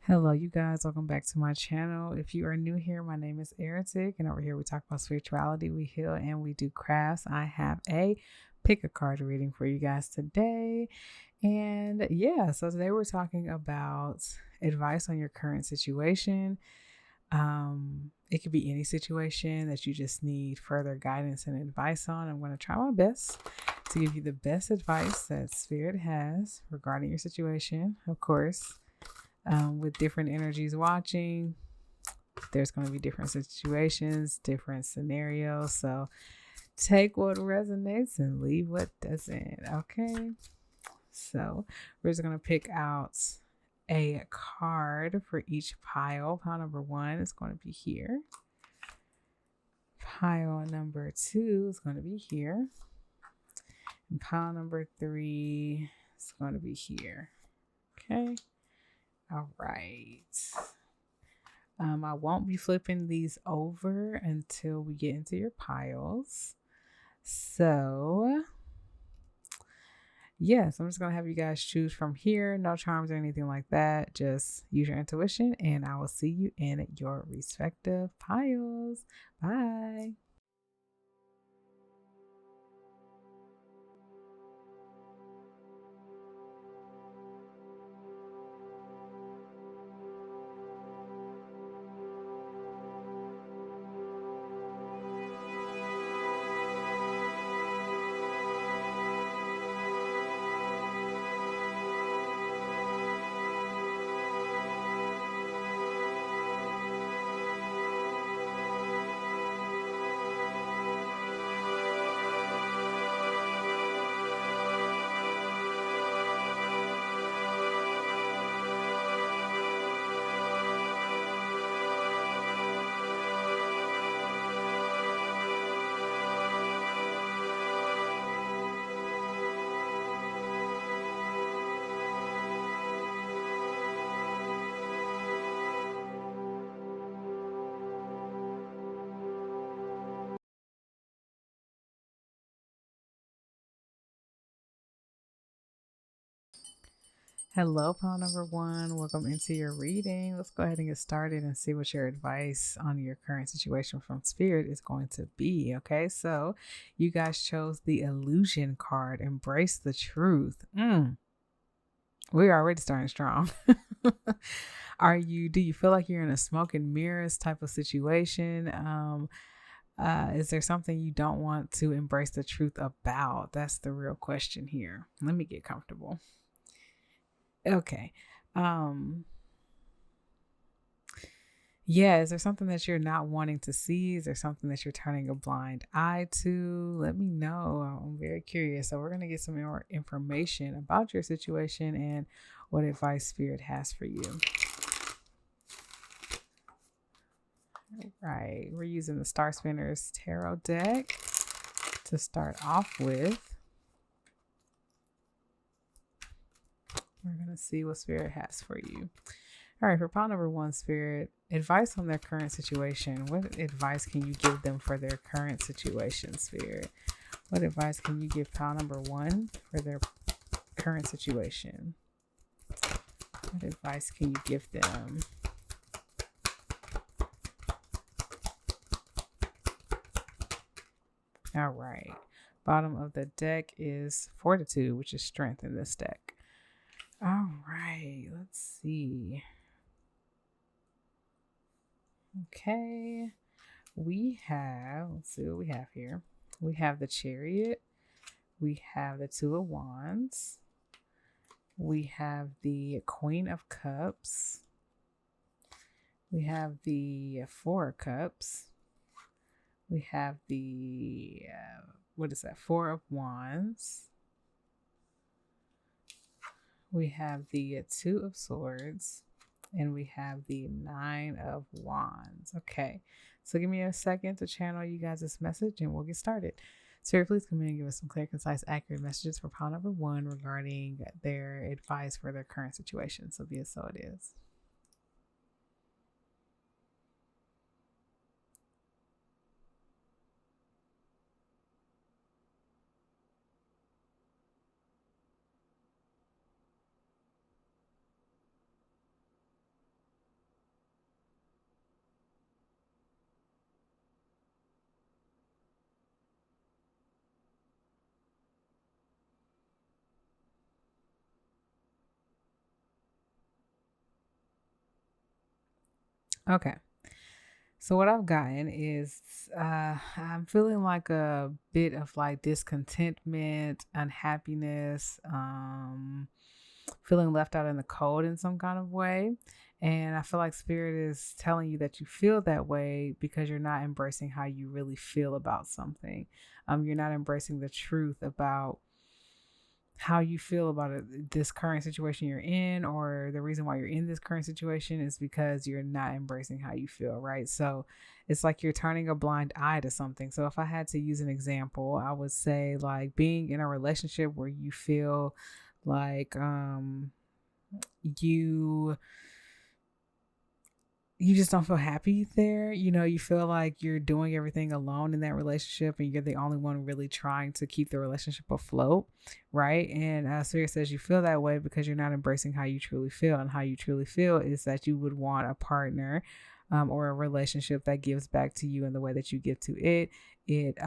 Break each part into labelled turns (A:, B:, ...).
A: Hello, you guys. Welcome back to my channel. If you are new here, my name is Eric, and over here we talk about spirituality, we heal, and we do crafts. I have a pick a card reading for you guys today. And yeah, so today we're talking about advice on your current situation. It could be any situation that you just need further guidance and advice on. I'm going to try my best to give you the best advice that Spirit has regarding your situation, of course. With different energies watching, there's going to be different situations, different scenarios. So take what resonates and leave what doesn't. Okay. So we're just going to pick out a card for each pile. Pile number 1 is going to be here. Pile number 2 is going to be here. And pile number 3 is going to be here. Okay. All right. I won't be flipping these over until we get into your piles. So, yes, I'm just going to have you guys choose from here. No charms or anything like that. Just use your intuition, and I will see you in your respective piles. Bye. Hello, pile number 1. Welcome into your reading. Let's go ahead and get started and see what your advice on your current situation from Spirit is going to be. Okay, so you guys chose the illusion card. Embrace the truth. We're already starting strong. Do you feel like you're in a smoke and mirrors type of situation? Is there something you don't want to embrace the truth about? That's the real question here. Let me get comfortable. Okay. Um, yeah, is there something that you're not wanting to see? Is there something that you're turning a blind eye to? Let me know. I'm very curious. So we're going to get some more information about your situation and what advice Spirit has for you. All right. We're using the Star Spinners Tarot deck to start off with. We're going to see what Spirit has for you. All right, for pile number 1, Spirit, advice on their current situation. What advice can you give them for their current situation, Spirit? What advice can you give pile number 1 for their current situation? What advice can you give them? All right. Bottom of the deck is Fortitude, which is strength in this deck. All right, let's see. Okay, let's see what we have here. We have the Chariot. We have the Two of Wands. We have the Queen of Cups. We have the Four of Cups. We have the, Four of Wands. We have the Two of Swords. And we have the 9 of Wands. Okay, so give me a second to channel you guys this message and we'll get started. Spirit, please come in and give us some clear, concise, accurate messages for pile number 1 regarding their advice for their current situation. So be it so it is. Okay. So what I've gotten is I'm feeling like a bit of like discontentment, unhappiness, feeling left out in the cold in some kind of way. And I feel like spirit is telling you that you feel that way because you're not embracing how you really feel about something. You're not embracing the truth about how you feel about it, this current situation you're in, or the reason why you're in this current situation is because you're not embracing how you feel, right? So it's like you're turning a blind eye to something. So if I had to use an example, I would say like being in a relationship where you feel like you you just don't feel happy there. You feel like you're doing everything alone in that relationship and you're the only one really trying to keep the relationship afloat, right? And Spirit says you feel that way because you're not embracing how you truly feel. And how you truly feel is that you would want a partner or a relationship that gives back to you in the way that you give to it. It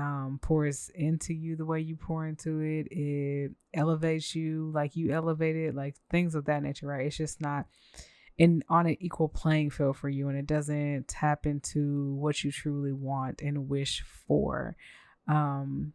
A: pours into you the way you pour into it. It elevates you like you elevate it, like things of that nature, right? It's just not on an equal playing field for you, and it doesn't tap into what you truly want and wish for. um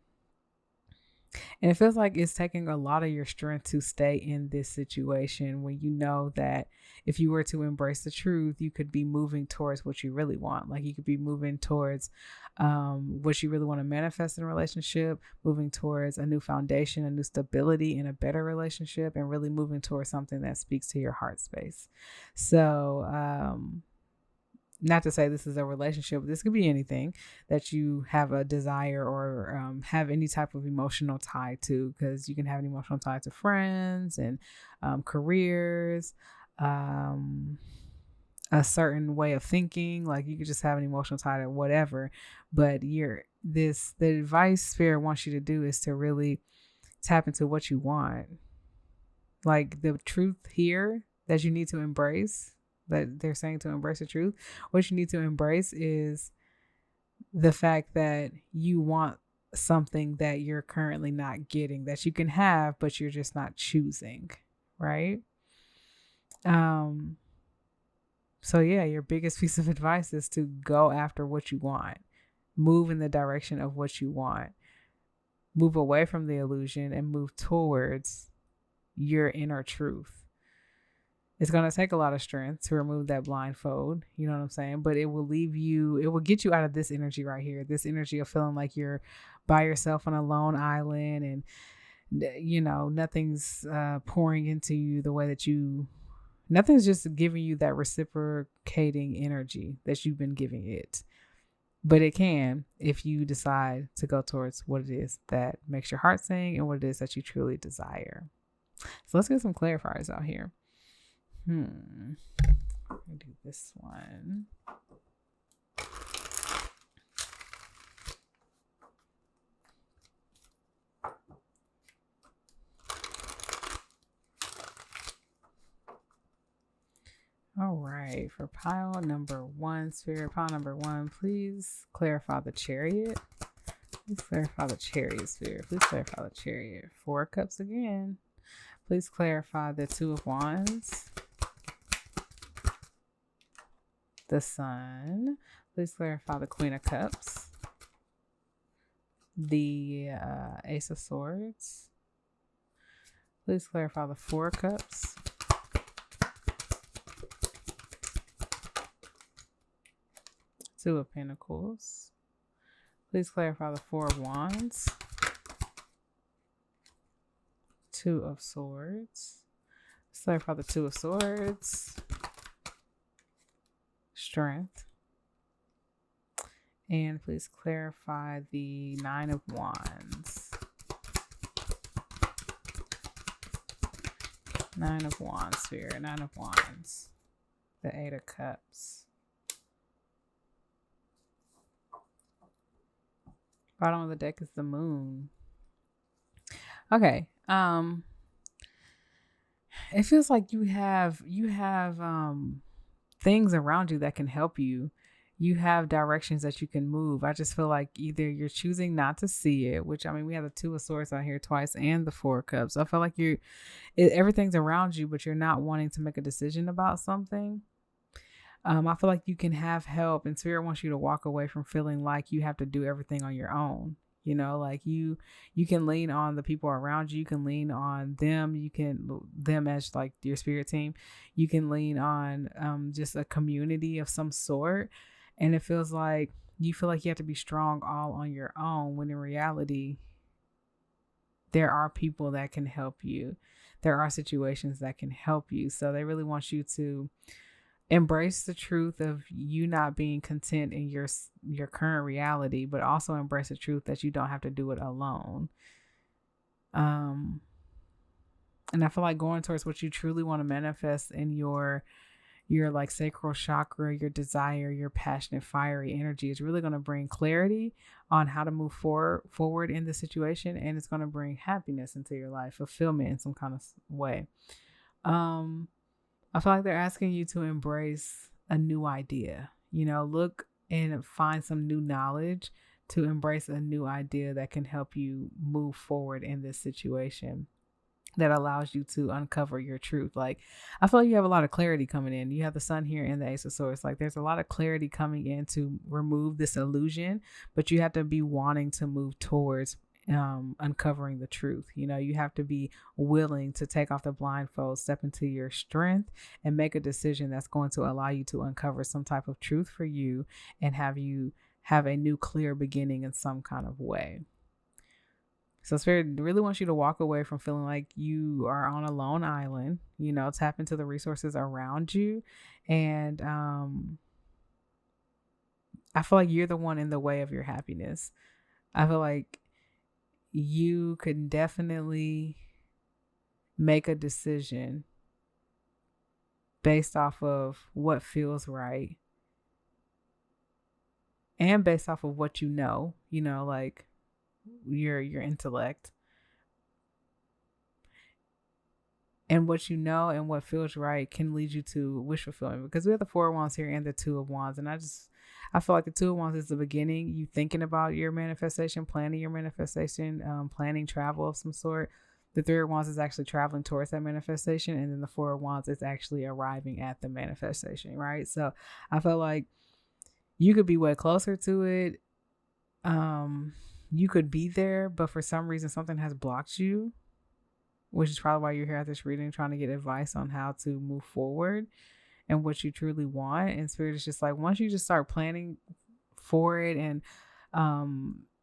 A: and it feels like it's taking a lot of your strength to stay in this situation when you know that if you were to embrace the truth, you could be moving towards what you really want. Like you could be moving towards what you really want to manifest in a relationship, moving towards a new foundation, a new stability in a better relationship, and really moving towards something that speaks to your heart space. So, not to say this is a relationship, this could be anything that you have a desire or have any type of emotional tie to, because you can have an emotional tie to friends and careers, a certain way of thinking. Like you could just have an emotional tie to whatever. But the advice Spirit wants you to do is to really tap into what you want. Like the truth here that you need to embrace, that they're saying to embrace the truth, what you need to embrace is the fact that you want something that you're currently not getting, that you can have but you're just not choosing, right? So yeah, your biggest piece of advice is to go after what you want, move in the direction of what you want, move away from the illusion and move towards your inner truth. It's going to take a lot of strength to remove that blindfold. You know what I'm saying? But it will get you out of this energy right here. This energy of feeling like you're by yourself on a lone island and, nothing's pouring into you the way that nothing's just giving you that reciprocating energy that you've been giving it. But it can if you decide to go towards what it is that makes your heart sing and what it is that you truly desire. So let's get some clarifiers out here. Let me do this one. All right, for pile number 1, Spirit, pile number 1, please clarify the Chariot. Please clarify the Chariot, Spirit. Please clarify the Chariot. 4 cups again. Please clarify the 2 of Wands. The Sun. Please clarify the Queen of Cups. The Ace of Swords. Please clarify the 4 Cups. Two of Pentacles. Please clarify the 4 of Wands. 2 of Swords. Let's clarify the 2 of Swords. Strength. And please clarify the 9 of Wands. 9 of Wands, Spirit. 9 of Wands. The 8 of Cups. Bottom of the deck is the Moon. Okay. It feels like you have things around you that can help you. You have directions that you can move. I just feel like either you're choosing not to see it, which, I mean, we have the 2 of Swords out here twice and the 4 of Cups. So I feel like everything's around you, but you're not wanting to make a decision about something. I feel like you can have help, and Spirit wants you to walk away from feeling like you have to do everything on your own. Like you can lean on the people around you. You can lean on them. You can them as like your spirit team. You can lean on just a community of some sort, and it feels like you feel like you have to be strong all on your own. When in reality, there are people that can help you. There are situations that can help you. So they really want you to embrace the truth of you not being content in your current reality, but also embrace the truth that you don't have to do it alone. And I feel like going towards what you truly want to manifest in your like sacral chakra, your desire, your passionate, fiery energy is really going to bring clarity on how to move forward in the situation, and it's going to bring happiness into your life, fulfillment in some kind of way. I feel like they're asking you to embrace a new idea. Look and find some new knowledge to embrace a new idea that can help you move forward in this situation, that allows you to uncover your truth. Like, I feel like you have a lot of clarity coming in. You have the sun here and the Ace of Swords. Like, there's a lot of clarity coming in to remove this illusion, but you have to be wanting to move towards uncovering the truth. You have to be willing to take off the blindfold, step into your strength, and make a decision that's going to allow you to uncover some type of truth for you and have you have a new clear beginning in some kind of way. So Spirit really wants you to walk away from feeling like you are on a lone island, tap into the resources around you. And I feel like you're the one in the way of your happiness. I feel like you could definitely make a decision based off of what feels right and based off of what like your intellect, and what and what feels right can lead you to wish fulfillment, because we have the Four of Wands here and the Two of Wands, and I feel like the Two of Wands is the beginning, you thinking about your manifestation, planning your manifestation, planning travel of some sort. The Three of Wands is actually traveling towards that manifestation, and then the Four of Wands is actually arriving at the manifestation, right? So I feel like you could be way closer to it. You could be there, but for some reason something has blocked you, which is probably why you're here at this reading, trying to get advice on how to move forward and what you truly want. And Spirit is just like, once you just start planning for it and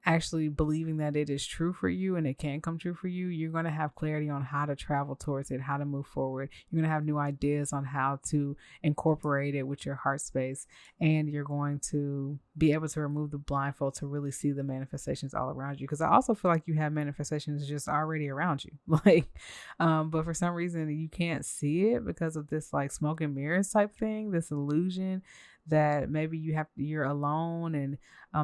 A: actually believing that it is true for you and it can come true for you, you're going to have clarity on how to travel towards it, how to move forward. You're going to have new ideas on how to incorporate it with your heart space, and you're going to be able to remove the blindfold to really see the manifestations all around you. Because I also feel like you have manifestations just already around you, but for some reason you can't see it because of this like smoke and mirrors type thing, this illusion that maybe you're alone, and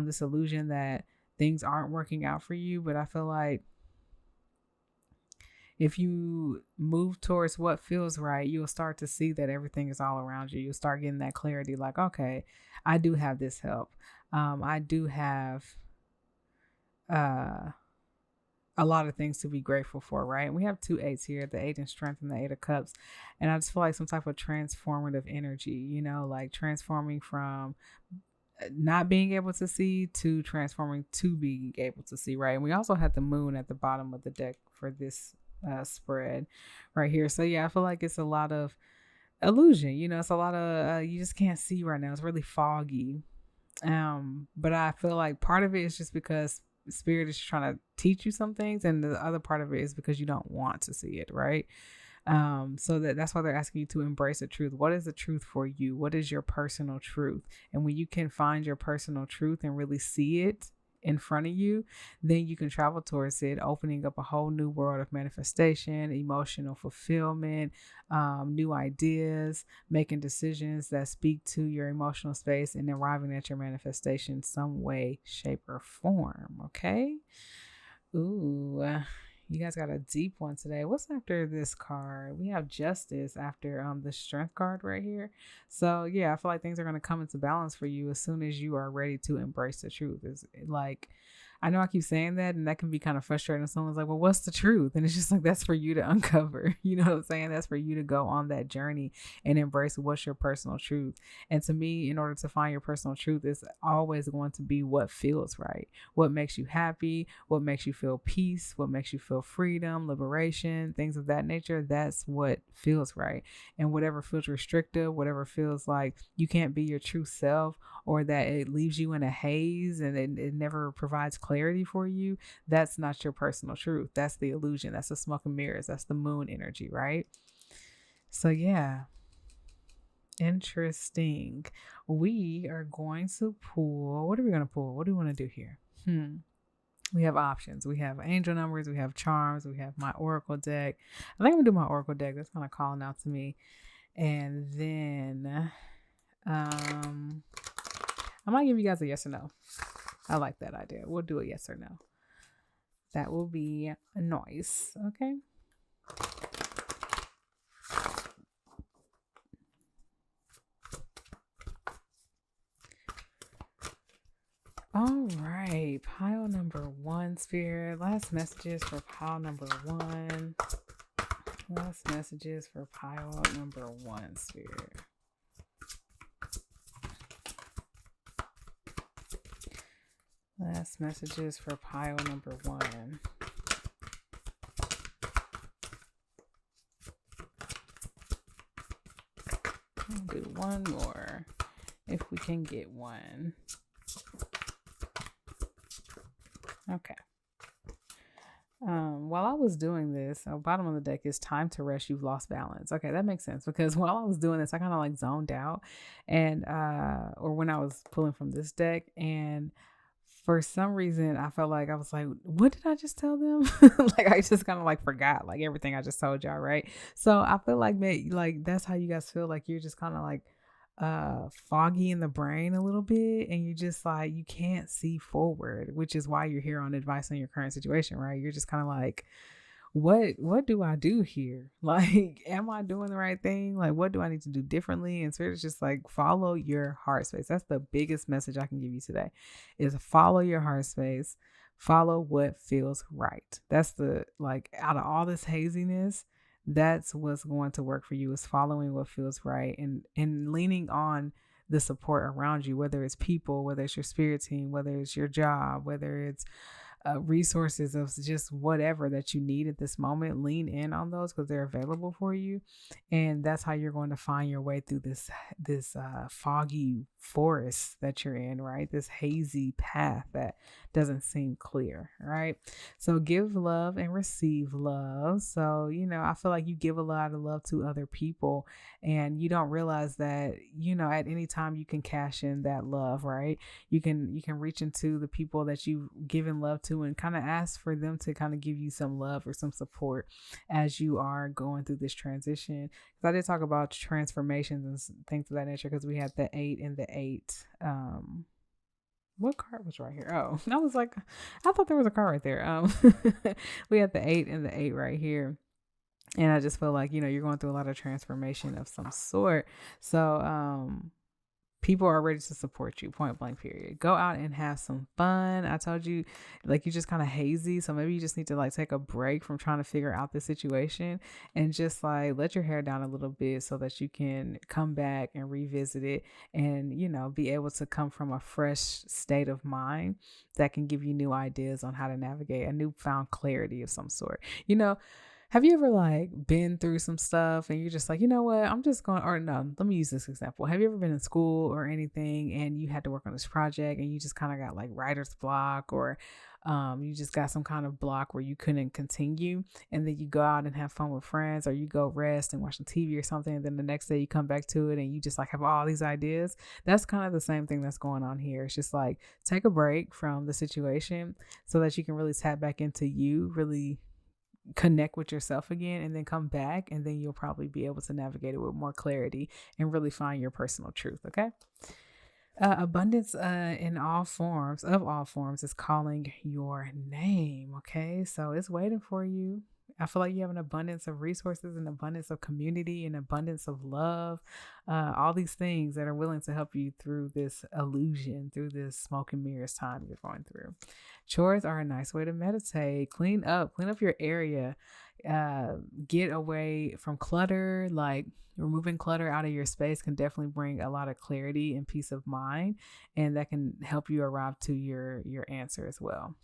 A: this illusion that things aren't working out for you. But I feel like if you move towards what feels right, you'll start to see that everything is all around you. You'll start getting that clarity, like, okay, I do have this help. I do have a lot of things to be grateful for, right? And we have 2 8s here, the 8 in Strength and the 8 of Cups. And I just feel like some type of transformative energy, like transforming from not being able to see to transforming to being able to see, right? And we also had the Moon at the bottom of the deck for this spread right here. So yeah, I feel like it's a lot of illusion, it's a lot of you just can't see right now. It's really foggy, but I feel like part of it is just because Spirit is trying to teach you some things, and the other part of it is because you don't want to see it, right? So that's why they're asking you to embrace the truth. What is the truth for you? What is your personal truth? And when you can find your personal truth and really see it in front of you, then you can travel towards it, opening up a whole new world of manifestation, emotional fulfillment, new ideas, making decisions that speak to your emotional space, and arriving at your manifestation some way, shape, or form. Okay. Ooh, you guys got a deep one today. What's after this card? We have Justice after the Strength card right here. So yeah, I feel like things are going to come into balance for you as soon as you are ready to embrace the truth. Is like I know I keep saying that, and that can be kind of frustrating. Someone's like, well, what's the truth? And it's just like, that's for you to uncover. You know what I'm saying? That's for you to go on that journey and embrace what's your personal truth. And to me, in order to find your personal truth, is always going to be what feels right, what makes you happy, what makes you feel peace, what makes you feel freedom, liberation, things of that nature. That's what feels right. And whatever feels restrictive, whatever feels like you can't be your true self, or that it leaves you in a haze and it never provides clarity for you, that's not your personal truth. That's the illusion. That's the smoke and mirrors. That's the moon energy, right? So yeah, interesting. We are going to pull. What are we going to pull? What do we want to do here? We have options. We have angel numbers. We have charms. We have my oracle deck. I think I'm gonna do my oracle deck. That's kind of calling out to me. And then I might give you guys a yes or no. I like that idea. We'll do a yes or no. That will be nice. Okay. All right. Pile number 1, Spirit. Last messages for pile number 1. Last messages for pile number 1, Spirit. Last messages for pile number 1. I'll do one more if we can get one. Okay. While I was doing this, bottom of the deck is time to rest. You've lost balance. Okay, that makes sense, because while I was doing this, I kind of like zoned out, and or when I was pulling from this deck, and for some reason I felt like I was like, what did I just tell them? Like I just kind of like forgot like everything I just told y'all, right? So I feel like that's how you guys feel, like you're just kind of like foggy in the brain a little bit, and you just like you can't see forward, which is why you're here on advice on your current situation, right? You're just kind of like, what do I do here? Like, am I doing the right thing? Like, what do I need to do differently? And Spirit is just like, follow your heart space. That's the biggest message I can give you today, is follow your heart space. Follow what feels right. That's the, like, out of all this haziness, that's what's going to work for you, is following what feels right, and leaning on the support around you, whether it's people, whether it's your spirit team, whether it's your job, whether it's resources of just whatever that you need at this moment. Lean in on those because they're available for you, and that's how you're going to find your way through this foggy forest that you're in, right? This hazy path that doesn't seem clear, right? So give love and receive love. So I feel like you give a lot of love to other people, and you don't realize that at any time you can cash in that love, right? You can reach into the people that you've given love to and kind of ask for them to kind of give you some love or some support as you are going through this transition. Because I did talk about transformations and things of that nature, because we had the 8 and the 8. What card was right here? Oh, I was like, I thought there was a card right there. We had the 8 and the 8 right here. And I just feel like, you're going through a lot of transformation of some sort. So, people are ready to support you, point blank, period. Go out and have some fun. I told you, like, you're just kind of hazy. So maybe you just need to like take a break from trying to figure out the situation, and just like let your hair down a little bit so that you can come back and revisit it, and, be able to come from a fresh state of mind that can give you new ideas on how to navigate a newfound clarity of some sort. Have you ever like been through some stuff and you're just like, you know what, I'm just going, or no, let me use this example. Have you ever been in school or anything and you had to work on this project and you just kind of got like writer's block, or you just got some kind of block where you couldn't continue, and then you go out and have fun with friends, or you go rest and watch some TV or something, and then the next day you come back to it and you just like have all these ideas? That's kind of the same thing that's going on here. It's just like, take a break from the situation so that you can really tap back into you, really connect with yourself again, and then come back, and then you'll probably be able to navigate it with more clarity and really find your personal truth. Okay. Abundance in all forms is calling your name. Okay, so it's waiting for you. I feel like you have an abundance of resources, an abundance of community, an abundance of love, all these things that are willing to help you through this illusion, through this smoke and mirrors time you're going through. Chores are a nice way to meditate. Clean up your area. Get away from clutter. Like, removing clutter out of your space can definitely bring a lot of clarity and peace of mind, and that can help you arrive to your answer as well.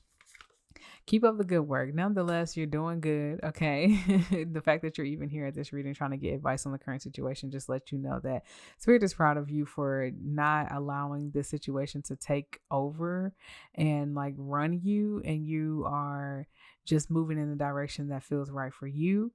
A: Keep up the good work. Nonetheless, you're doing good. Okay. The fact that you're even here at this reading trying to get advice on the current situation just lets you know that Spirit is proud of you for not allowing this situation to take over and like run you, and you are just moving in the direction that feels right for you.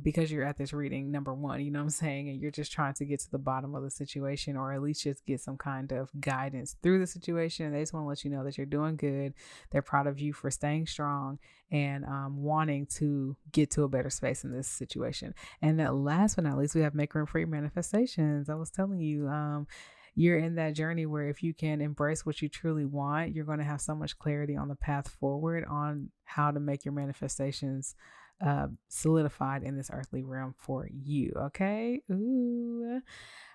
A: Because you're at this reading, number one, you know what I'm saying, and you're just trying to get to the bottom of the situation, or at least just get some kind of guidance through the situation. And they just want to let you know that you're doing good. They're proud of you for staying strong and wanting to get to a better space in this situation. And last but not least, we have make room for your manifestations. I was telling you, you're in that journey where if you can embrace what you truly want, you're going to have so much clarity on the path forward on how to make your manifestations solidified in this earthly realm for you. Okay. Ooh.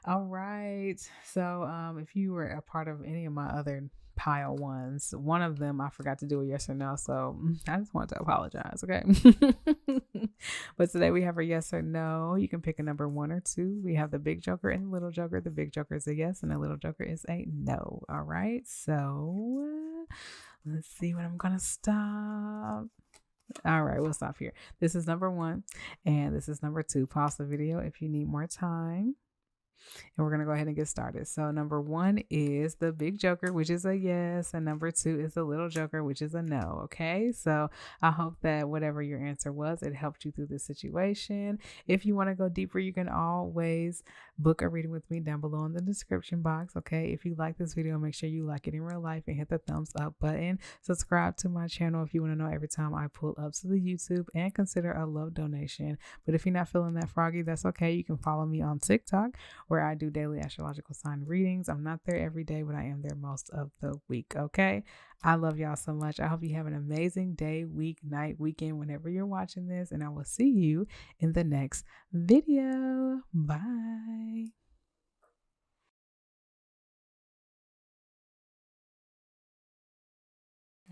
A: All right. So if you were a part of any of my other pile ones, one of them I forgot to do a yes or no, so I just want to apologize. Okay. But today we have a yes or no. You can pick a number 1 or 2. We have the big joker and the little joker. The big joker is a yes and the little joker is a no. All right. So let's see when I'm gonna stop. All right, we'll stop here. This is number 1 and this is number 2. Pause the video if you need more time. And we're going to go ahead and get started. So number 1 is the big joker, which is a yes. And number 2 is the little joker, which is a no. Okay. So I hope that whatever your answer was, it helped you through this situation. If you want to go deeper, you can always book a reading with me down below in the description box. Okay. If you like this video, make sure you like it in real life and hit the thumbs up button. Subscribe to my channel if you want to know every time I pull up to the YouTube, and consider a love donation. But if you're not feeling that froggy, that's okay. You can follow me on TikTok, where I do daily astrological sign readings. I'm not there every day, but I am there most of the week. Okay. I love y'all so much. I hope you have an amazing day, week, night, weekend, whenever you're watching this. And I will see you in the next video. Bye.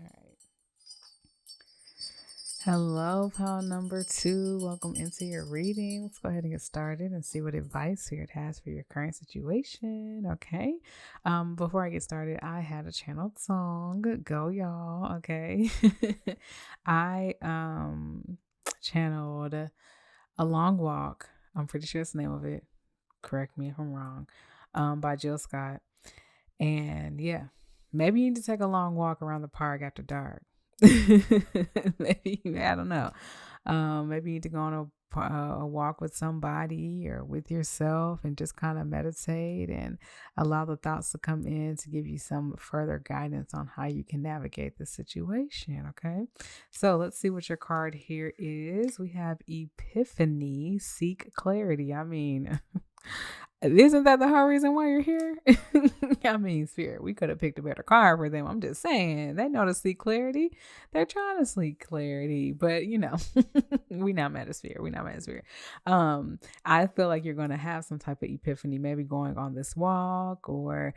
A: All right. Hello, pile number 2. Welcome into your reading. Let's go ahead and get started and see what advice Spirit has for your current situation. Okay. Before I get started, I had a channeled song. Go y'all. Okay. I channeled A Long Walk. I'm pretty sure that's the name of it. Correct me if I'm wrong. By Jill Scott. And yeah, maybe you need to take a long walk around the park after dark. Maybe, I don't know. Maybe you need to go on a walk with somebody or with yourself and just kind of meditate and allow the thoughts to come in to give you some further guidance on how you can navigate the situation. Okay. So let's see what your card here is. We have Epiphany, Seek Clarity. I mean, isn't that the whole reason why you're here? I mean, Spirit, we could have picked a better card for them. I'm just saying, they know to seek clarity. They're trying to seek clarity, but you know, we not Metasphere. We not Metasphere. I feel like you're going to have some type of epiphany, maybe going on this walk or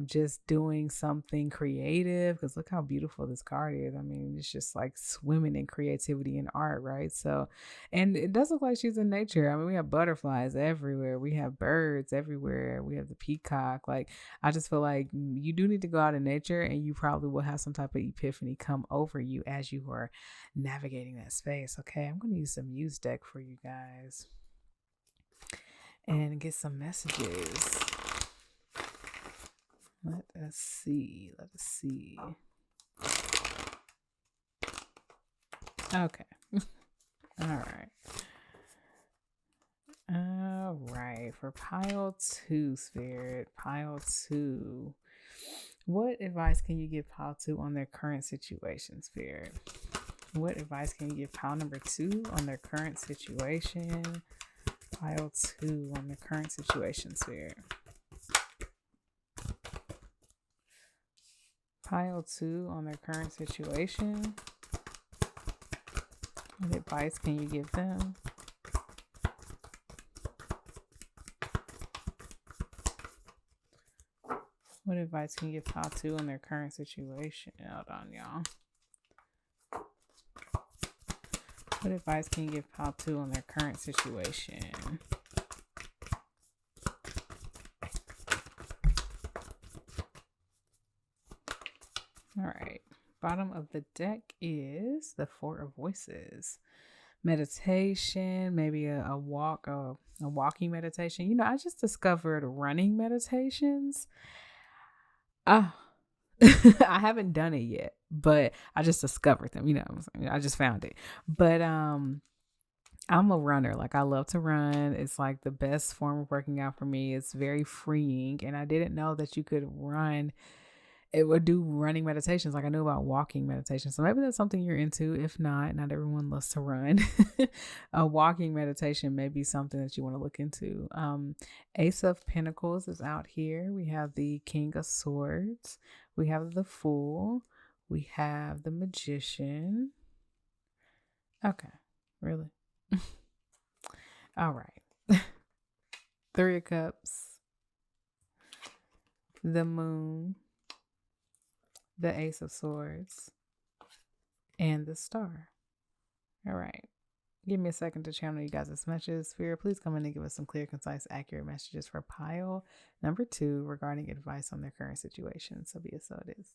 A: just doing something creative, because look how beautiful this card is. I mean, it's just like swimming in creativity and art, right? So, and it does look like she's in nature. I mean, we have butterflies everywhere. We have birds everywhere. We have the peacock. Like, I just feel like you do need to go out in nature, and you probably will have some type of epiphany come over you as you are navigating that space. Okay, I'm going to use some Muse deck for you guys and get some messages. Let us see. Okay. All right. For pile 2, Spirit, pile 2. What advice can you give pile 2 on their current situation, Spirit? What advice can you give pile number 2 on their current situation? Pile 2 on their current situation, Spirit. Pile 2 on their current situation. What advice can you give them? What advice can you give Pile 2 in their current situation? Hold on, y'all. What advice can you give Pile 2 on their current situation? All right. Bottom of the deck is the Four of Voices. Meditation, maybe a walk, a walking meditation. You know, I just discovered running meditations. I haven't done it yet, but I just discovered them. You know, I just found it. But I'm a runner. Like, I love to run. It's like the best form of working out for me. It's very freeing, and I didn't know that you could run. It would do running meditations. Like, I knew about walking meditation. So maybe that's something you're into. If not everyone loves to run. A walking meditation may be something that you want to look into. Ace of Pentacles is out here. We have the King of Swords. We have the Fool. We have the Magician. Okay. Really? All right. Three of Cups. The Moon. The Ace of Swords, and the Star. All right. Give me a second to channel you guys' messages. Spirit, please come in and give us some clear, concise, accurate messages for pile number 2 regarding advice on their current situation. So be it so it is.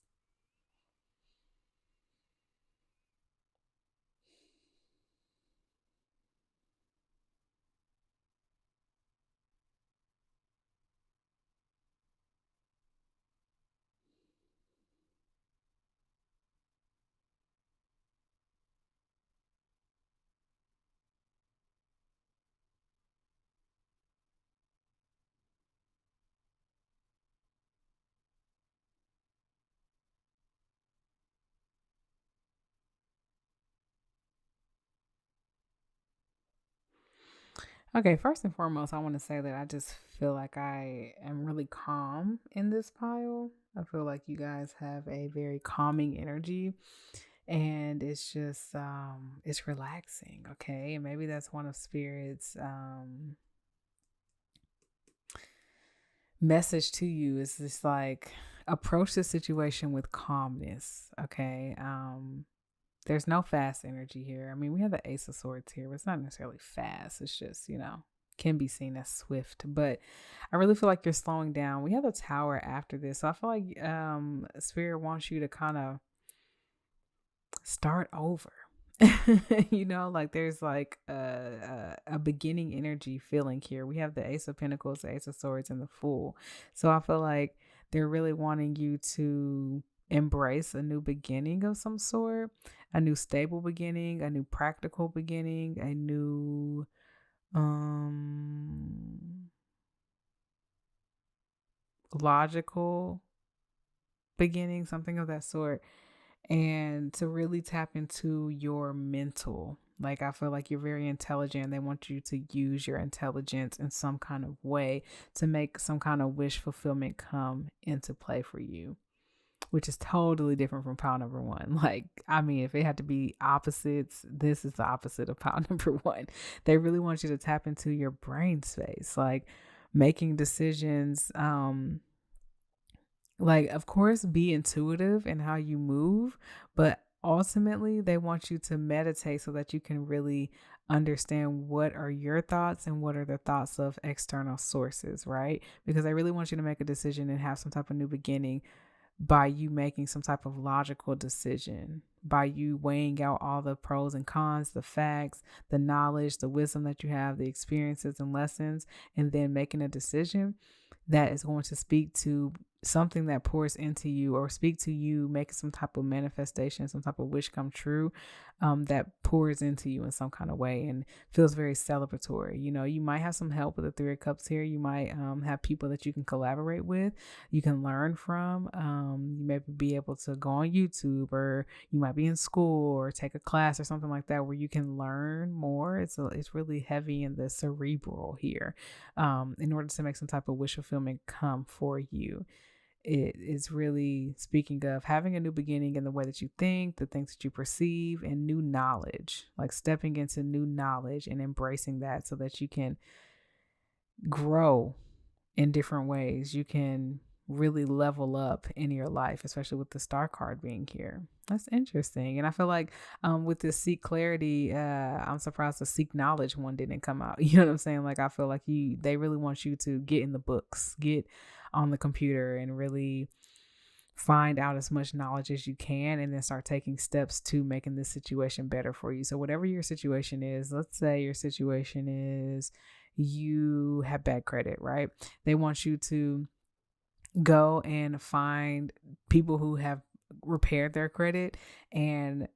A: Okay, first and foremost, I want to say that I just feel like I am really calm in this pile. I feel like you guys have a very calming energy, and it's just it's relaxing. Okay, and maybe that's one of Spirit's message to you is just like, approach the situation with calmness. Okay. There's no fast energy here. I mean, we have the Ace of Swords here, but it's not necessarily fast. It's just, you know, can be seen as swift. But I really feel like you're slowing down. We have a Tower after this. So I feel like Spirit wants you to kind of start over. You know, like there's like a beginning energy feeling here. We have the Ace of Pentacles, the Ace of Swords, and the Fool. So I feel like they're really wanting you to embrace a new beginning of some sort, a new stable beginning, a new practical beginning, a new logical beginning, something of that sort. And to really tap into your mental. Like, I feel like you're very intelligent. They want you to use your intelligence in some kind of way to make some kind of wish fulfillment come into play for you, which is totally different from pile number 1. Like, I mean, if it had to be opposites, this is the opposite of pile number 1. They really want you to tap into your brain space, like making decisions, like, of course, be intuitive in how you move, but ultimately they want you to meditate so that you can really understand what are your thoughts and what are the thoughts of external sources, right? Because they really want you to make a decision and have some type of new beginning by you making some type of logical decision, by you weighing out all the pros and cons, the facts, the knowledge, the wisdom that you have, the experiences and lessons, and then making a decision that is going to speak to something that pours into you, or speak to you, making some type of manifestation, some type of wish come true, that pours into you in some kind of way and feels very celebratory. You know, you might have some help with the Three of Cups here. You might have people that you can collaborate with, you can learn from. You may be able to go on YouTube, or you might be in school or take a class or something like that where you can learn more. It's really heavy in the cerebral here, in order to make some type of wish fulfillment come for you. it is really speaking of having a new beginning in the way that you think, the things that you perceive, and new knowledge, like stepping into new knowledge and embracing that so that you can grow in different ways. You can really level up in your life, especially with the star card being here. That's interesting. And I feel like with this seek clarity, I'm surprised the seek knowledge one didn't come out. You know what I'm saying? Like, I feel like they really want you to get in the books, get on the computer, and really find out as much knowledge as you can, and then start taking steps to making this situation better for you. So whatever your situation is, let's say your situation is you have bad credit, right? They want you to go and find people who have repaired their credit and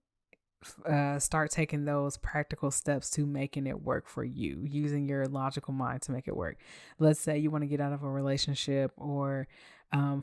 A: start taking those practical steps to making it work for you, using your logical mind to make it work. Let's say you want to get out of a relationship, or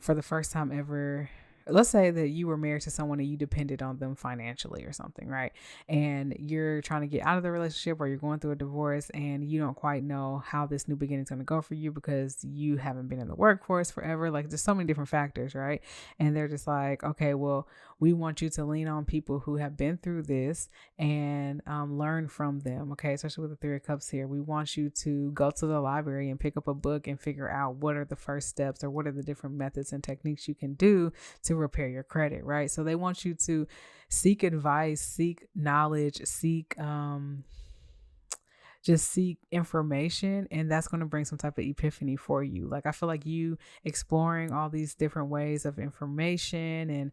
A: for the first time ever, let's say that you were married to someone and you depended on them financially or something, right? And you're trying to get out of the relationship, or you're going through a divorce and you don't quite know how this new beginning is going to go for you because you haven't been in the workforce forever. Like, there's so many different factors, right? And they're just like, okay, well, we want you to lean on people who have been through this and learn from them. Okay, especially with the Three of Cups here, we want you to go to the library and pick up a book and figure out what are the first steps, or what are the different methods and techniques you can do to repair your credit, right? So they want you to seek advice, seek knowledge, just seek information, and that's going to bring some type of epiphany for you. Like, I feel like you exploring all these different ways of information and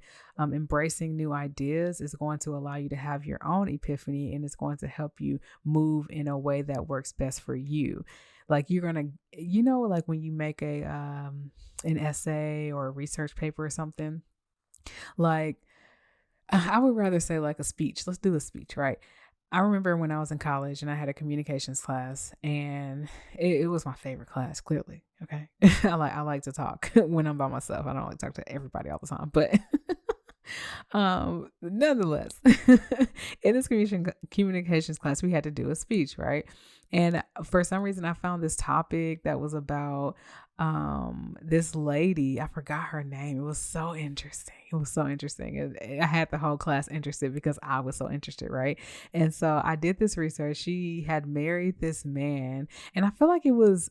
A: embracing new ideas is going to allow you to have your own epiphany, and it's going to help you move in a way that works best for you. Like, you're going to, like when you make an essay or a research paper or something, like, I would rather say like a speech. Let's do a speech, right? I remember when I was in college and I had a communications class, and it was my favorite class, clearly. Okay. I like to talk when I'm by myself. I don't like to talk to everybody all the time, but nonetheless, in this communications class, we had to do a speech, right? And for some reason, I found this topic that was about this lady. I forgot her name. It was so interesting. I had the whole class interested because I was so interested, right? And so I did this research. She had married this man, and I feel like it was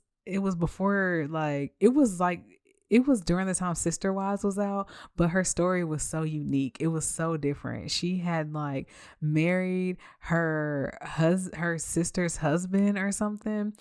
A: before, like, it was during the time Sister Wives was out, but her story was so unique. It was so different. She had like married her sister's husband or something,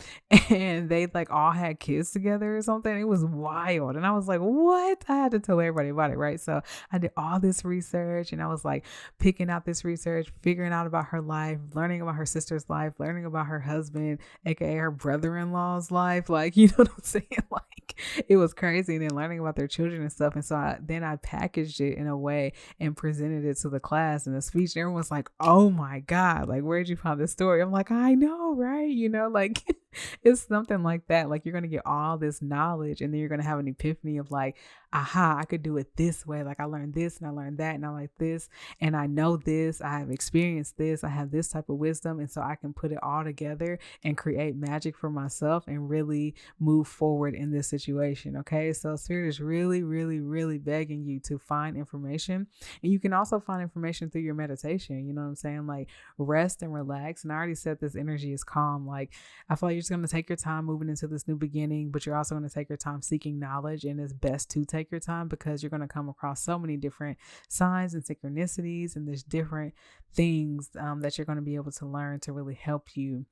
A: and they like all had kids together or something. It was wild. And I was like, what? I had to tell everybody about it, right? So I did all this research, and I was like picking out this research, figuring out about her life, learning about her sister's life, learning about her husband, aka her brother-in-law's life. Like, you know what I'm saying? Like, it was crazy. And then learning about their children and stuff. And so I packaged it in a way and presented it to the class in a speech. And everyone's like, oh my God, like, where'd you find this story? I'm like, I know, right? Like it's something like that. Like, you're going to get all this knowledge, and then you're going to have an epiphany of like, aha, I could do it this way. Like, I learned this and I learned that, and I like this, and I know this, I have experienced this, I have this type of wisdom. And so I can put it all together and create magic for myself and really move forward in this situation. Okay. So Spirit is really, really, really begging you to find information. And you can also find information through your meditation. You know what I'm saying? Like, rest and relax. And I already said this energy is calm. Like, I feel like you're just going to take your time moving into this new beginning, but you're also going to take your time seeking knowledge. And it's best to take your time because you're going to come across so many different signs and synchronicities, and there's different things that you're going to be able to learn to really help you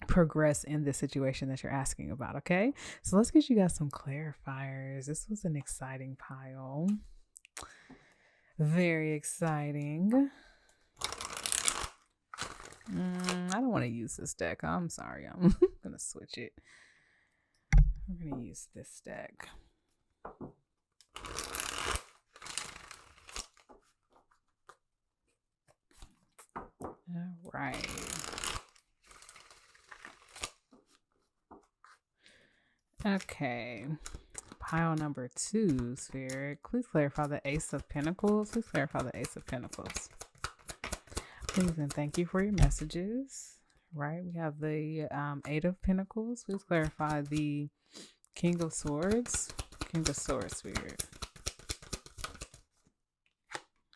A: progress in this situation that you're asking about. Okay, so let's get you guys some clarifiers. This was an exciting pile, very exciting. I don't want to use this deck. I'm sorry, I'm gonna switch it. We're gonna use this deck. All right. Okay. Pile number 2, Spirit. Please clarify the Ace of Pentacles. Please clarify the Ace of Pentacles. Please and thank you for your messages. Right. We have the 8 of Pentacles. Please clarify the King of Swords. King of Swords, Spirit.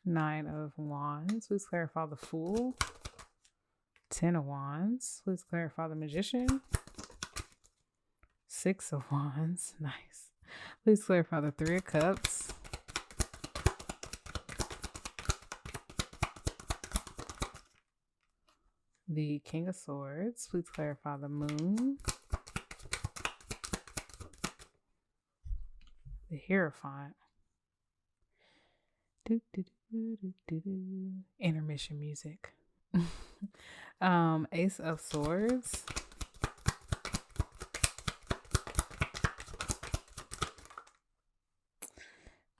A: Nine of Wands. Please clarify the Fool. 10 of Wands. Please clarify the Magician. 6 of Wands. Nice. Please clarify the 3 of Cups. The King of Swords. Please clarify the Moon. The Hierophant. Intermission music. Ace of Swords.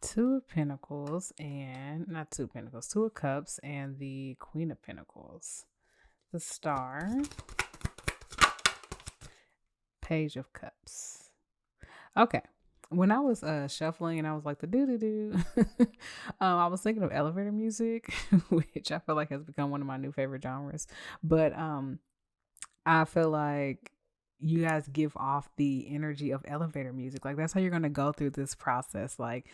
A: Two of Pentacles and not Two of Pentacles, Two of Cups and the Queen of Pentacles. The Star. Page of Cups. Okay. When I was shuffling and I was like the do I was thinking of elevator music, which I feel like has become one of my new favorite genres. But I feel like you guys give off the energy of elevator music. Like that's how you're gonna go through this process. Like,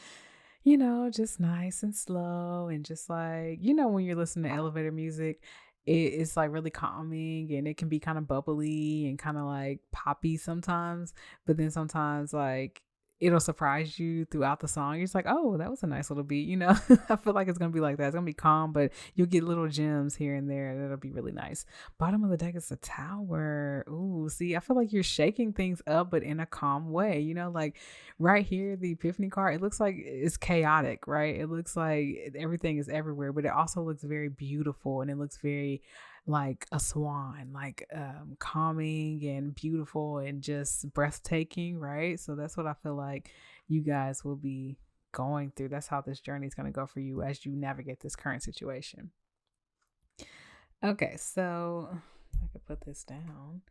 A: you know, just nice and slow and just like, you know, when you're listening to elevator music, it's like really calming and it can be kind of bubbly and kind of like poppy sometimes, but then sometimes like it'll surprise you throughout the song. You're just like, oh, that was a nice little beat, you know. I feel like it's gonna be like that. It's gonna be calm, but you'll get little gems here and there that'll be really nice. Bottom of the deck is a Tower. Ooh, see, I feel like you're shaking things up, but in a calm way, you know, like right here, the Epiphany card, it looks like it's chaotic, right? It looks like everything is everywhere, but it also looks very beautiful and it looks very like a swan, like calming and beautiful and just breathtaking, right? So that's what I feel like you guys will be going through. That's how this journey is going to go for you as you navigate this current situation. Okay, so I could put this down.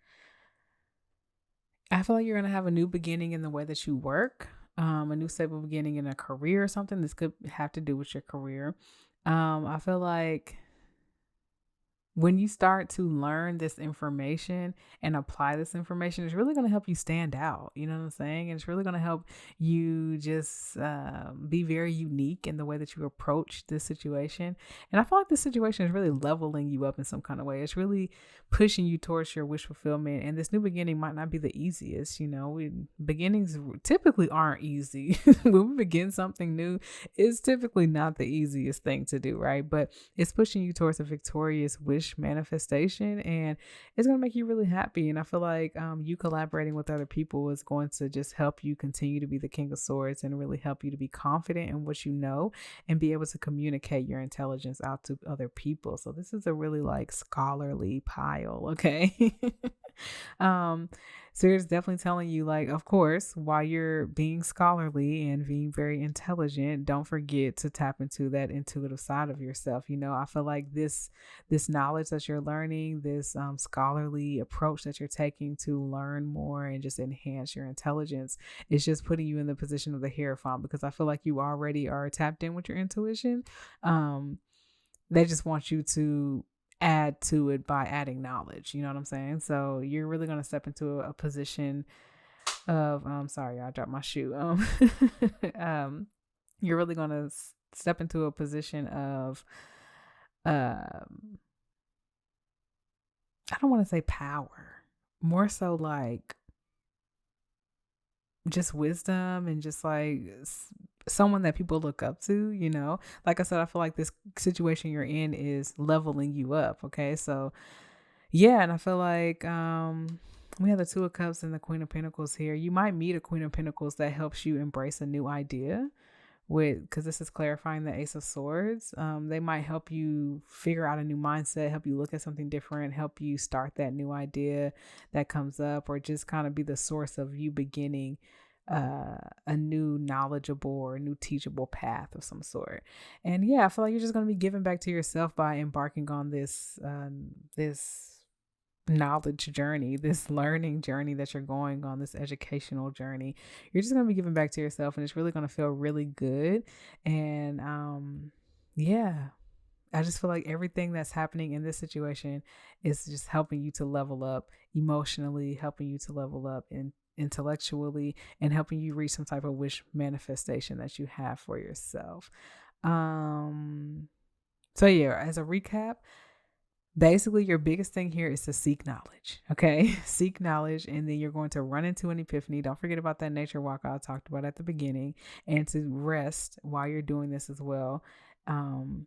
A: I feel like you're going to have a new beginning in the way that you work, a new stable beginning in a career or something. This could have to do with your career. I feel like when you start to learn this information and apply this information, it's really going to help you stand out. You know what I'm saying? And it's really going to help you just be very unique in the way that you approach this situation. And I feel like this situation is really leveling you up in some kind of way. It's really pushing you towards your wish fulfillment. And this new beginning might not be the easiest. You know, beginnings typically aren't easy. When we begin something new, it's typically not the easiest thing to do, right? But it's pushing you towards a victorious wish manifestation, and it's going to make you really happy. And I feel like you collaborating with other people is going to just help you continue to be the King of Swords and really help you to be confident in what you know and be able to communicate your intelligence out to other people. So this is a really like scholarly pile, okay? So it's definitely telling you, like, of course, while you're being scholarly and being very intelligent, don't forget to tap into that intuitive side of yourself. You know, I feel like this knowledge that you're learning, this scholarly approach that you're taking to learn more and just enhance your intelligence is just putting you in the position of the Hierophant, because I feel like you already are tapped in with your intuition. They just want you to add to it by adding knowledge. You know what I'm saying? So you're really going to step into a position of, sorry, I dropped my shoe. You're really going to step into a position of, I don't want to say power, more so like just wisdom and just like someone that people look up to, you know. Like I said, I feel like this situation you're in is leveling you up. Okay, so yeah, and I feel like we have the Two of Cups and the Queen of Pentacles here. You might meet a Queen of Pentacles that helps you embrace a new idea, because this is clarifying the Ace of Swords. They might help you figure out a new mindset, help you look at something different, help you start that new idea that comes up, or just kind of be the source of you beginning a new knowledgeable or a new teachable path of some sort. And yeah, I feel like you're just going to be giving back to yourself by embarking on this knowledge journey, this learning journey that you're going on, this educational journey. You're just going to be giving back to yourself, and it's really going to feel really good. And yeah, I just feel like everything that's happening in this situation is just helping you to level up emotionally, helping you to level up intellectually, and helping you reach some type of wish manifestation that you have for yourself. So yeah, as a recap, basically your biggest thing here is to seek knowledge. Okay. Seek knowledge, and then you're going to run into an epiphany. Don't forget about that nature walk I talked about at the beginning, and to rest while you're doing this as well. And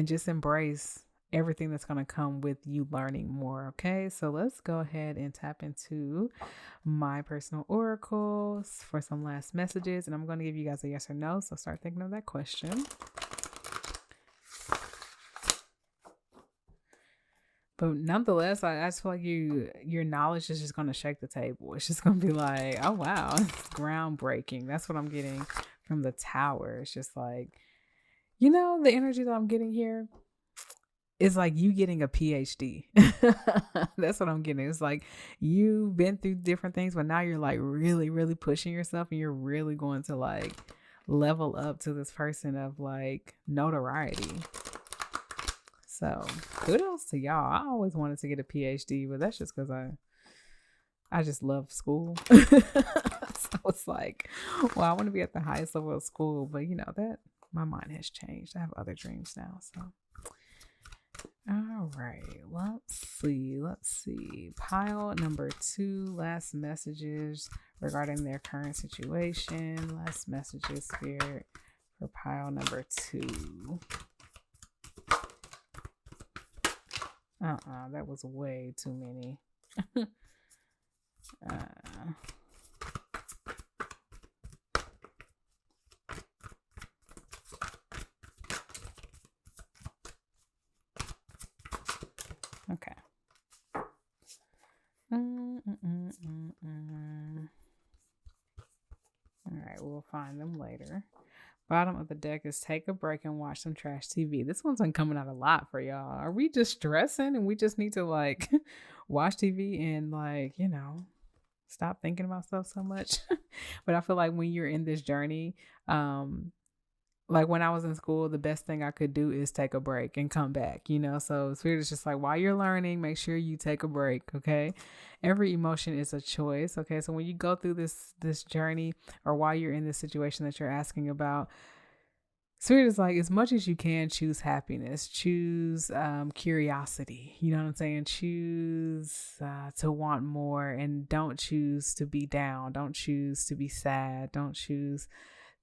A: just embrace everything that's going to come with you learning more. Okay, so let's go ahead and tap into my personal oracles for some last messages, and I'm going to give you guys a yes or no, so start thinking of that question. But nonetheless, I just feel like your knowledge is just going to shake the table. It's just going to be like, oh wow, it's groundbreaking. That's what I'm getting from the Tower. It's just like, the energy that I'm getting here is like you getting a PhD. That's what I'm getting. It's like you've been through different things, but now you're like really, really pushing yourself, and you're really going to like level up to this person of like notoriety. So kudos to y'all. I always wanted to get a PhD, but that's just because I just love school. So it's like, well, I want to be at the highest level of school, but that my mind has changed. I have other dreams now. So all right, let's see. Pile number 2, last messages regarding their current situation. Last messages, Spirit, for pile number 2. That was way too many. Okay. All right, we'll find them later. Bottom of the deck is take a break and watch some trash TV. This one's been coming out a lot for y'all. Are we just stressing and we just need to like watch TV and like, stop thinking about stuff so much? But I feel like when you're in this journey, like when I was in school, the best thing I could do is take a break and come back, So Spirit is just like, while you're learning, make sure you take a break, okay? Every emotion is a choice, okay? So when you go through this journey, or while you're in this situation that you're asking about, Spirit is like, as much as you can, choose happiness, choose curiosity. You know what I'm saying? Choose to want more, and don't choose to be down. Don't choose to be sad. Don't choose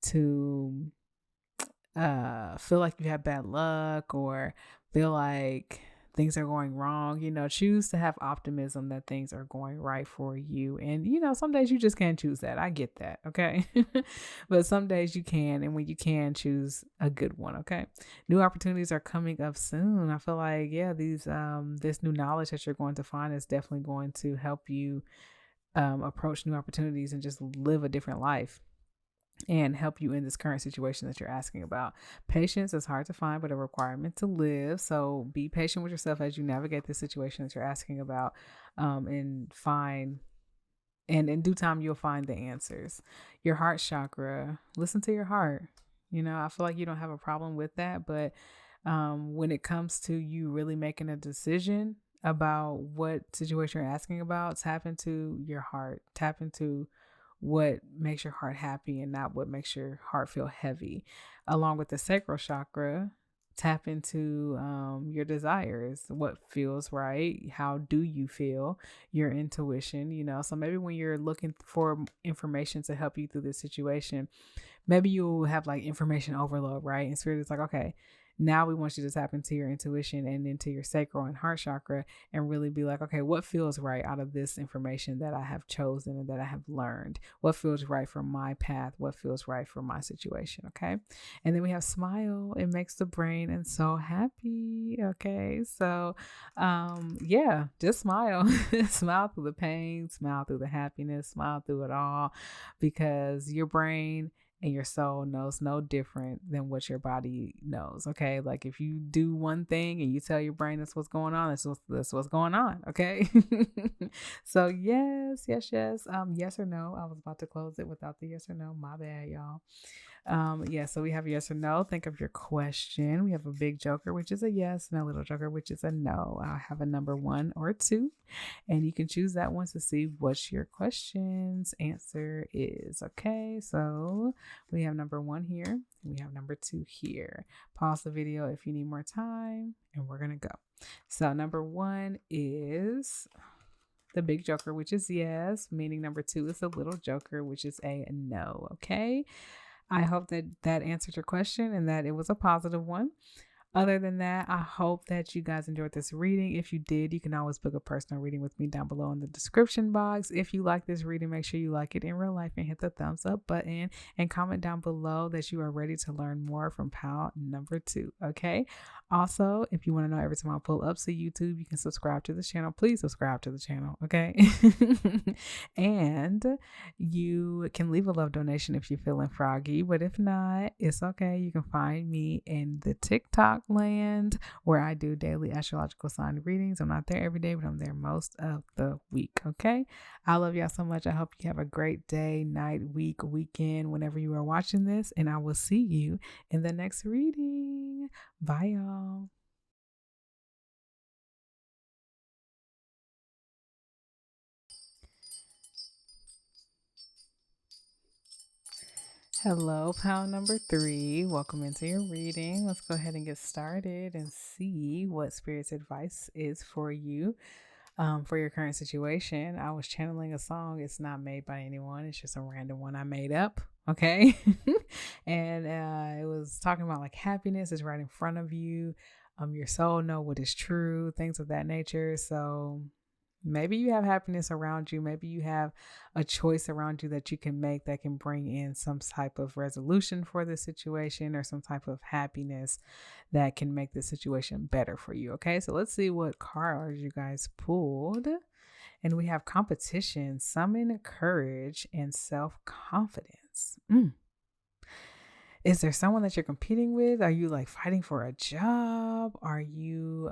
A: to feel like you have bad luck or feel like things are going wrong. Choose to have optimism that things are going right for you. And some days you just can't choose that. I get that, okay? But some days you can, and when you can, choose a good one, okay? New opportunities are coming up soon. I feel like these this new knowledge that you're going to find is definitely going to help you approach new opportunities and just live a different life, and help you in this current situation that you're asking about. Patience is hard to find, but a requirement to live. So be patient with yourself as you navigate the situation that you're asking about, and in due time, you'll find the answers. Your heart chakra, listen to your heart. I feel like you don't have a problem with that, but when it comes to you really making a decision about what situation you're asking about, tap into your heart. Tap into what makes your heart happy and not what makes your heart feel heavy. Along with the sacral chakra, tap into your desires, what feels right, how do you feel, your intuition. So maybe when you're looking for information to help you through this situation, maybe you'll have like information overload, right? And Spirit is like, okay, now we want you to tap into your intuition and into your sacral and heart chakra, and really be like, okay, what feels right out of this information that I have chosen and that I have learned? What feels right for my path? What feels right for my situation? Okay. And then we have smile. It makes the brain and soul happy. Okay. So, just smile. Smile through the pain, smile through the happiness, smile through it all, because your brain and your soul knows no different than what your body knows. Okay. Like if you do one thing and you tell your brain that's what's going on, that's what's going on. Okay. So yes. Yes or no. I was about to close it without the yes or no. My bad, y'all. So we have yes or no. Think of your question. We have a big joker, which is a yes, and a little joker, which is a no. I have a number 1 or 2, and you can choose that one to see what your question's answer is. Okay, so we have number 1 here. We have number 2 here. Pause the video if you need more time, and we're going to go. So number 1 is the big joker, which is yes, meaning number 2 is the little joker, which is a no. Okay. I hope that that answered your question and that it was a positive one. Other than that, I hope that you guys enjoyed this reading. If you did, you can always book a personal reading with me down below in the description box. If you like this reading, make sure you like it in real life and hit the thumbs up button and comment down below that you are ready to learn more from pile number 2. Okay. Also, if you want to know every time I pull up to YouTube, you can subscribe to the channel. Please subscribe to the channel. Okay. And you can leave a love donation if you're feeling froggy, but if not, it's okay. You can find me in the TikTok land where I do daily astrological sign readings. I'm not there every day, but I'm there most of the week. Okay. I love y'all so much. I hope you have a great day, night, week, weekend, whenever you are watching this, and I will see you in the next reading. Bye, y'all. Hello, pile number 3. Welcome into your reading. Let's go ahead and get started and see what Spirit's advice is for you for your current situation. I was channeling a song. It's not made by anyone. It's just a random one I made up. Okay. And it was talking about like happiness is right in front of you. Your soul know what is true, things of that nature. So maybe you have happiness around you. Maybe you have a choice around you that you can make that can bring in some type of resolution for the situation or some type of happiness that can make the situation better for you. Okay, so let's see what cards you guys pulled. And we have competition, summon courage, and self-confidence. Is there someone that you're competing with? Are you like fighting for a job? Are you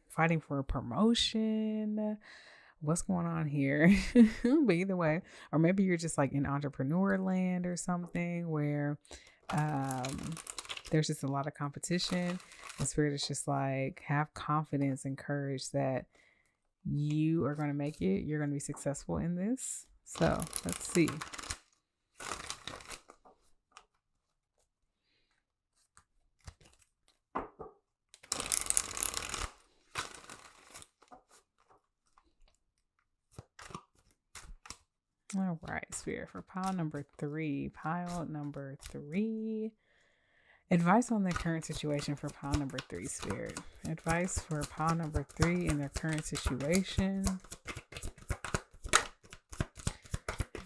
A: fighting for a promotion? What's going on here? But either way, or maybe you're just like in entrepreneur land or something where there's just a lot of competition, and Spirit is just like, have confidence and courage that you are going to make it. You're going to be successful in this. So let's see. All right, Spirit, for pile number 3. Pile number 3. Advice on the current situation for pile number 3, Spirit. Advice for pile number 3 in their current situation.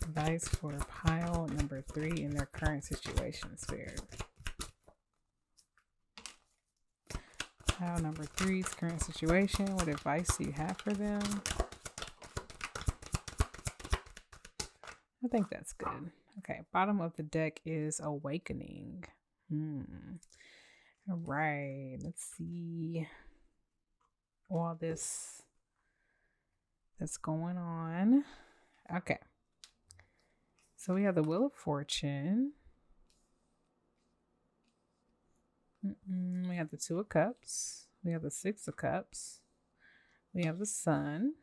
A: Advice for pile number 3 in their current situation, Spirit. Pile number 3's current situation. What advice do you have for them? I think that's good. Okay, bottom of the deck is awakening. All right, let's see all this that's going on. Okay, so we have the Wheel of Fortune. We have the Two of Cups. We have the Six of Cups. We have the Sun.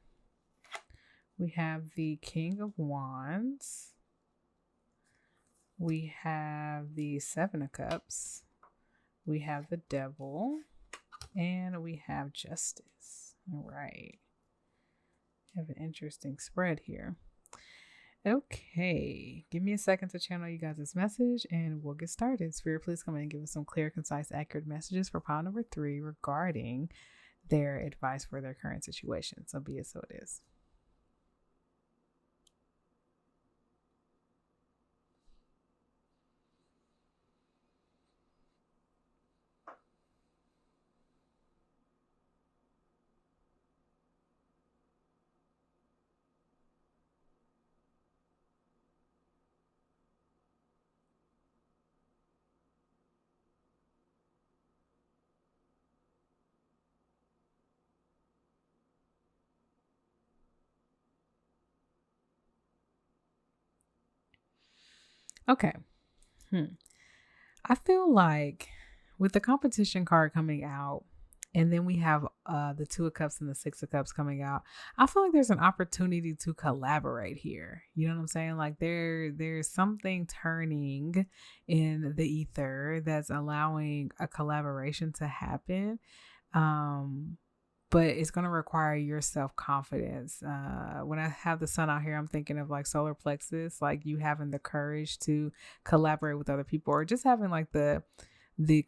A: We have the King of Wands. We have the Seven of Cups. We have the Devil. And we have Justice. All right. Have an interesting spread here. Okay. Give me a second to channel you guys' message and we'll get started. Spirit, please come in and give us some clear, concise, accurate messages for pile number 3 regarding their advice for their current situation. So be it so it is. Okay. I feel like with the competition card coming out, And then we have the Two of Cups and the Six of Cups coming out. I feel like there's an opportunity to collaborate here. You know what I'm saying? Like there's something turning in the ether that's allowing a collaboration to happen. But it's going to require your self-confidence. When I have the sun out here, I'm thinking of like solar plexus, like you having the courage to collaborate with other people, or just having like the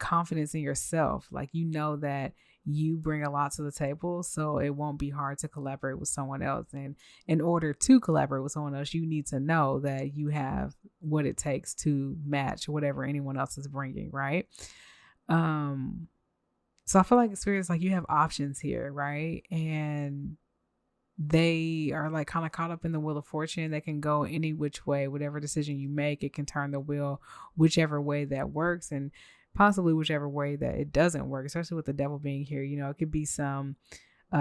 A: confidence in yourself. Like, you know that you bring a lot to the table, so it won't be hard to collaborate with someone else. And in order to collaborate with someone else, you need to know that you have what it takes to match whatever anyone else is bringing, right? So I feel like Spirit's like you have options here, right? And they are like kind of caught up in the wheel of fortune. They can go any which way. Whatever decision you make, it can turn the wheel whichever way that works, and possibly whichever way that it doesn't work, especially with the devil being here. You know, it could be some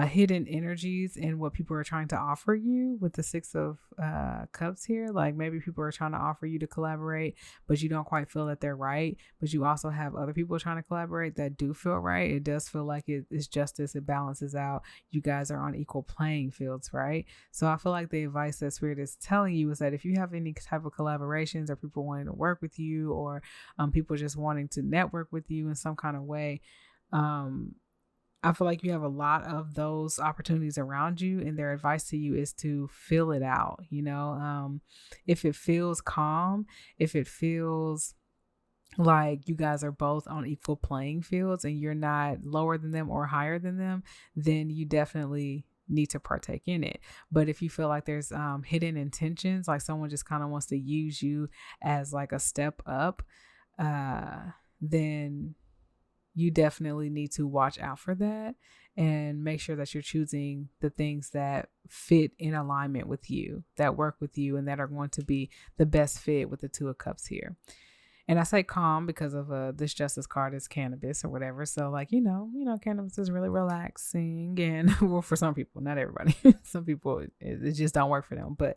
A: hidden energies in what people are trying to offer you with the Six of Cups here. Like maybe people are trying to offer you to collaborate, but you don't quite feel that they're right. But you also have other people trying to collaborate that do feel right. It does feel like it's justice. It balances out. You guys are on equal playing fields, right? So I feel like the advice that Spirit is telling you is that if you have any type of collaborations, or people wanting to work with you, or people just wanting to network with you in some kind of way, I feel like you have a lot of those opportunities around you, and their advice to you is to fill it out. You know, if it feels calm, if it feels like you guys are both on equal playing fields and you're not lower than them or higher than them, then you definitely need to partake in it. But if you feel like there's hidden intentions, like someone just kind of wants to use you as like a step up, then you definitely need to watch out for that and make sure that you're choosing the things that fit in alignment with you, that work with you, and that are going to be the best fit with the Two of Cups here. And I say calm because of this Justice card is cannabis or whatever. So like, you know, cannabis is really relaxing, and well, for some people, not everybody, some people, it just don't work for them. But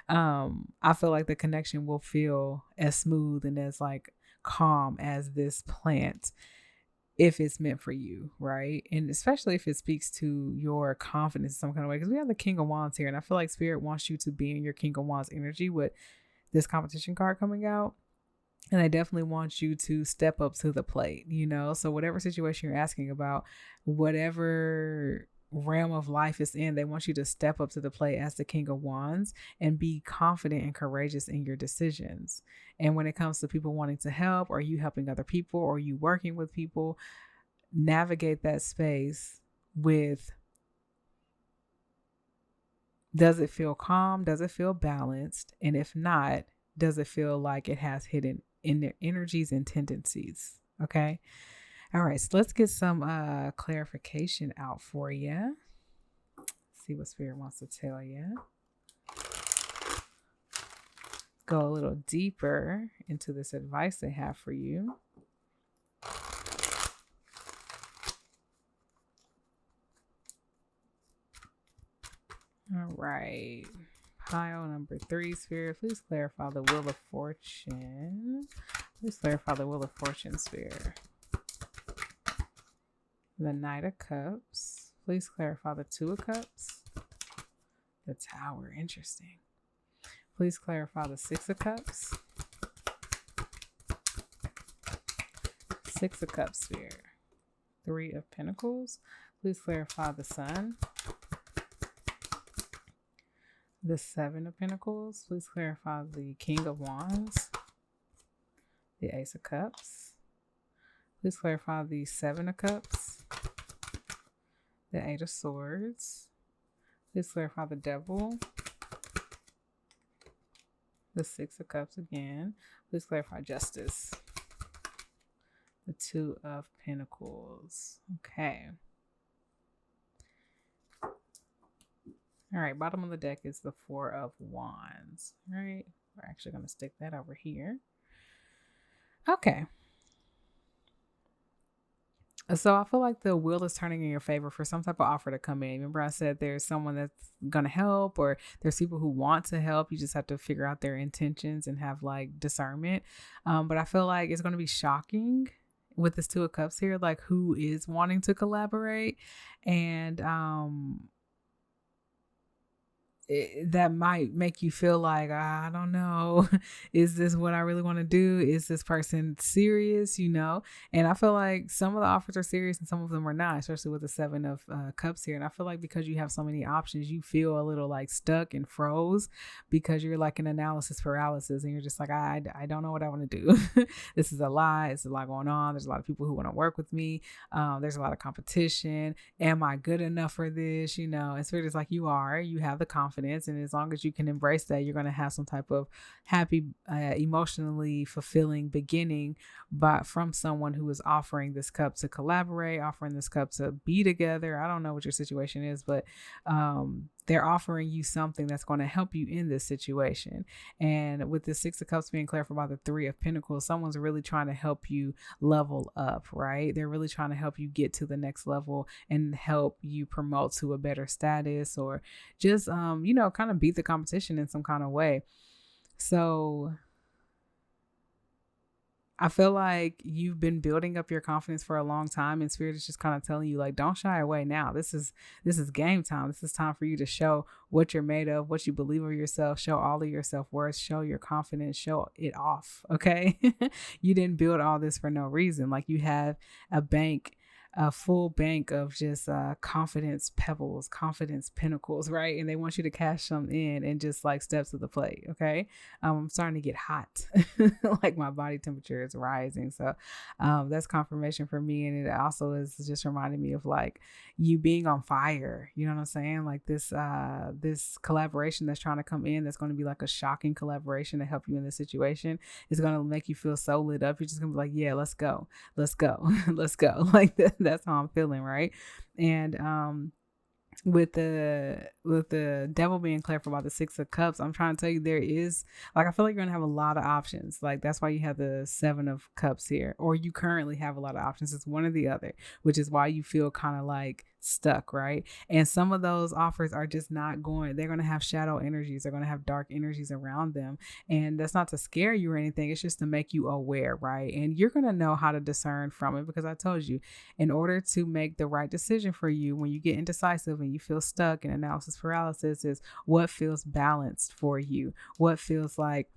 A: I feel like the connection will feel as smooth and as like calm as this plant, if it's meant for you, right? And especially if it speaks to your confidence in some kind of way, because we have the King of Wands here, and I feel like Spirit wants you to be in your King of Wands energy with this competition card coming out. And I definitely want you to step up to the plate, you know? So whatever situation you're asking about, whatever realm of life is in, they want you to step up to the plate as the King of Wands and be confident and courageous in your decisions. And when it comes to people wanting to help, or you helping other people, or you working with people, navigate that space with, does it feel calm? Does it feel balanced? And if not, does it feel like it has hidden in their energies and tendencies? Okay. All right. So let's get some clarification out for you. See what Spirit wants to tell you. Go a little deeper into this advice they have for you. All right. Pile number 3, Spirit, please clarify the Wheel of Fortune. Please clarify the Wheel of Fortune, Spirit. The Knight of Cups. Please clarify the Two of Cups. The Tower. Interesting. Please clarify the Six of Cups. Six of Cups, Spirit. 3 of Pentacles. Please clarify the Sun. The 7 of Pentacles. Please clarify the King of Wands. The Ace of Cups. Please clarify the 7 of Cups. The 8 of Swords. Please clarify the Devil. The 6 of Cups again. Please clarify Justice. The 2 of Pentacles. Okay. All right, bottom of the deck is the 4 of Wands. All right, we're actually going to stick that over here. Okay. So I feel like the wheel is turning in your favor for some type of offer to come in. Remember I said there's someone that's going to help, or there's people who want to help. You just have to figure out their intentions and have like discernment. But I feel like it's going to be shocking with this Two of Cups here, like who is wanting to collaborate. And that might make you feel like, I don't know, is this what I really want to do? Is this person serious? And I feel like some of the offers are serious and some of them are not, especially with the Seven of Cups here. And I feel like because you have so many options, you feel a little like stuck and froze because you're like in analysis paralysis and you're just like, I don't know what I want to do. This is a lot. It's a lot going on. There's a lot of people who want to work with me. There's a lot of competition. Am I good enough for this? And Spirit is like, you have the confidence. And as long as you can embrace that, you're going to have some type of happy, emotionally fulfilling beginning, but from someone who is offering this cup to collaborate, offering this cup to be together. I don't know what your situation is, but they're offering you something that's going to help you in this situation. And with the Six of Cups being clarified by the Three of Pentacles, someone's really trying to help you level up, right? They're really trying to help you get to the next level and help you promote to a better status, or just, kind of beat the competition in some kind of way. So I feel like you've been building up your confidence for a long time, and Spirit is just kind of telling you, like, don't shy away now. This is game time. This is time for you to show what you're made of, what you believe of yourself, show all of your self-worth, show your confidence, show it off. Okay. You didn't build all this for no reason. Like, you have a full bank of just confidence pebbles, confidence pinnacles, right? And they want you to cash them in and just like step to the plate. Okay. I'm starting to get hot. Like my body temperature is rising. So that's confirmation for me. And it also is just reminding me of like you being on fire. You know what I'm saying? Like this collaboration that's trying to come in, that's going to be like a shocking collaboration to help you in this situation, is going to make you feel so lit up. You're just going to be like, yeah, let's go. Let's go. Let's go. Like that's how I'm feeling, right? And with the Devil being clarified about the Six of Cups, I'm trying to tell you, there is, like, I feel like you're gonna have a lot of options. Like, that's why you have the Seven of Cups here, or you currently have a lot of options. It's one or the other, which is why you feel kind of like stuck, right? And some of those offers are just not going, they're going to have shadow energies, they're going to have dark energies around them. And that's not to scare you or anything, it's just to make you aware, right? And you're going to know how to discern from it, because I told you, in order to make the right decision for you when you get indecisive and you feel stuck in analysis paralysis, is what feels balanced for you, what feels like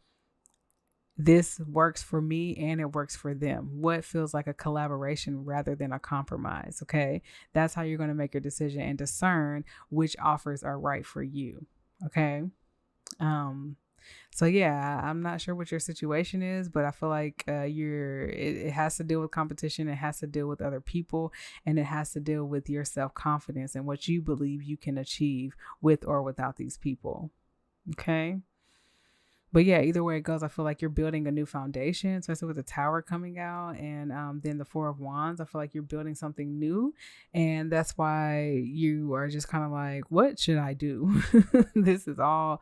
A: this works for me and it works for them, what feels like a collaboration rather than a compromise. Okay, that's how you're going to make your decision and discern which offers are right for you. Okay. So yeah, I'm not sure what your situation is, but I feel like it has to deal with competition, it has to deal with other people, and it has to deal with your self-confidence and what you believe you can achieve with or without these people. Okay. But yeah, either way it goes, I feel like you're building a new foundation, especially with the Tower coming out, and then the Four of Wands. I feel like you're building something new, and that's why you are just kind of like, what should I do? This is all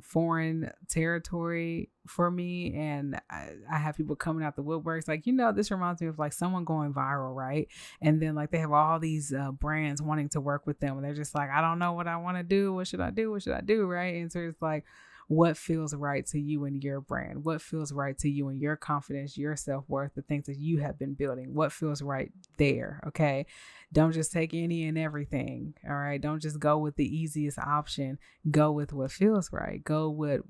A: foreign territory for me, and I have people coming out the woodworks. Like, this reminds me of like someone going viral, right? And then like they have all these brands wanting to work with them, and they're just like, I don't know what I want to do. What should I do? What should I do? Right? And so it's like, what feels right to you and your brand? What feels right to you and your confidence, your self-worth, the things that you have been building? What feels right there? Okay. Don't just take any and everything. All right. Don't just go with the easiest option. Go with what feels right. Go with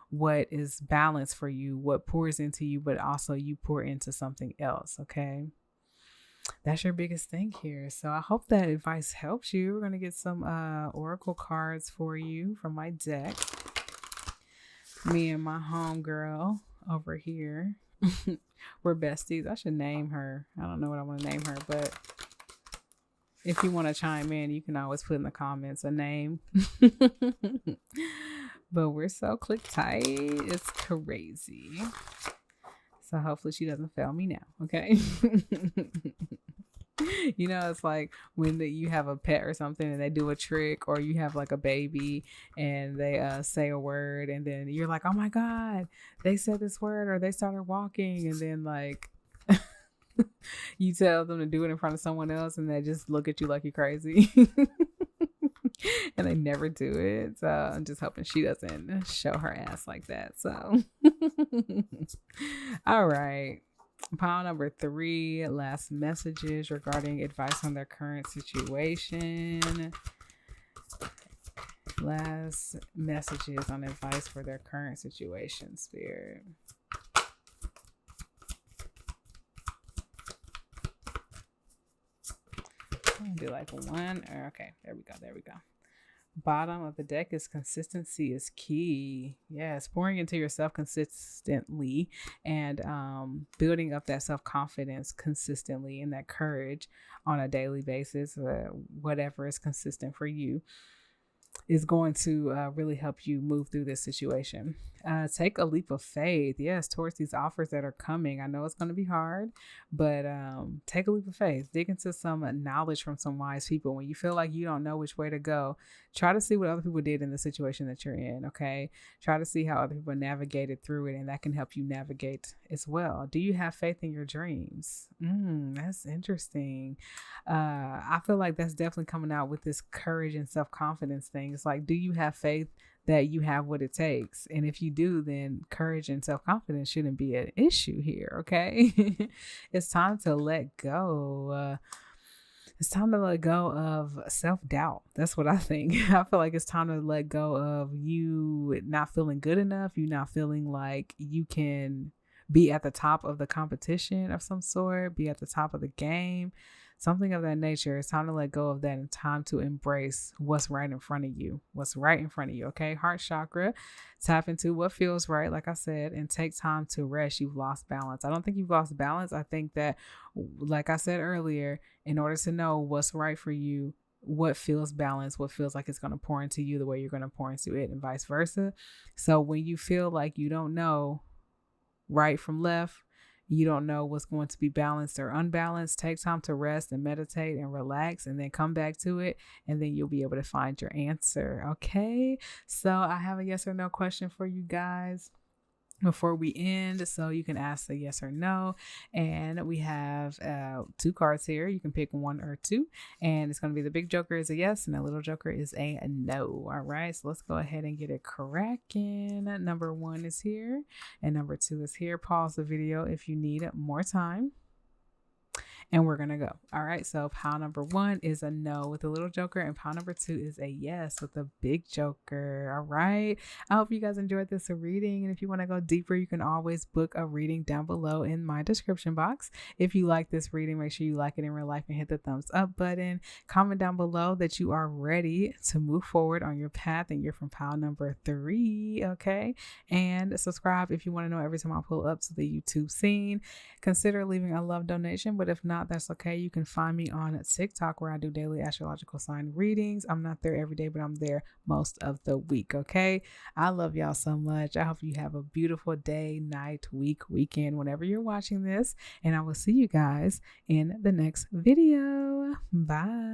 A: what is balanced for you, what pours into you, but also you pour into something else. Okay. That's your biggest thing here. So I hope that advice helps you. We're going to get some oracle cards for you from my deck. Me and my homegirl over here. We're besties. I should name her. I don't know what I want to name her, but if you want to chime in, you can always put in the comments a name. But we're so click tight. It's crazy. So hopefully she doesn't fail me now. Okay. It's like when you have a pet or something and they do a trick, or you have like a baby and they say a word, and then you're like, oh my God, they said this word, or they started walking, and then like you tell them to do it in front of someone else and they just look at you like you're crazy. And they never do it. So I'm just hoping she doesn't show her ass like that. So all right. Pile number 3, last messages regarding advice on their current situation. Last messages on advice for their current situation, Spirit. I'm gonna do like one. Okay, there we go. There we go. Bottom of the deck is consistency is key. Yes, pouring into yourself consistently and building up that self-confidence consistently and that courage on a daily basis, whatever is consistent for you, is going to really help you move through this situation. Take a leap of faith, yes, towards these offers that are coming. I know it's going to be hard, but take a leap of faith. Dig into some knowledge from some wise people. When you feel like you don't know which way to go, try to see what other people did in the situation that you're in, okay? Try to see how other people navigated through it, and that can help you navigate as well. Do you have faith in your dreams? That's interesting. I feel like that's definitely coming out with this courage and self-confidence thing. It's like, do you have faith that you have what it takes? And if you do, then courage and self-confidence shouldn't be an issue here, okay? It's time to let go. It's time to let go of self-doubt. That's what I think. I feel like it's time to let go of you not feeling good enough, you not feeling like you can be at the top of the competition of some sort, be at the top of the game, something of that nature. It's time to let go of that and time to embrace what's right in front of you. What's right in front of you, okay? Heart chakra, tap into what feels right, like I said, and take time to rest. You've lost balance. I don't think you've lost balance. I think that, like I said earlier, in order to know what's right for you, what feels balanced, what feels like it's going to pour into you the way you're going to pour into it, and vice versa. So when you feel like you don't know right from left, you don't know what's going to be balanced or unbalanced, take time to rest and meditate and relax, and then come back to it, and then you'll be able to find your answer. Okay, so I have a yes or no question for you guys before we end, so you can ask a yes or no. And we have 2 cards here. You can pick 1 or 2, and it's going to be the big joker is a yes and the little joker is a no. All right, so let's go ahead and get it cracking. Number 1 is here and number 2 is here. Pause the video if you need more time, and we're gonna go. All right, so pile number 1 is a no with the little joker, and pile number 2 is a yes with the big joker. All right, I hope you guys enjoyed this reading, and if you want to go deeper, you can always book a reading down below in my description box. If you like this reading, make sure you like it in real life and hit the thumbs up button. Comment down below that you are ready to move forward on your path and you're from pile number 3, okay? And subscribe if you want to know every time I pull up to the YouTube scene. Consider leaving a love donation, but if not, that's okay. You can find me on TikTok where I do daily astrological sign readings. I'm not there every day, but I'm there most of the week, okay? I love y'all so much. I hope you have a beautiful day, night, week, weekend, whenever you're watching this, and I will see you guys in the next video. Bye.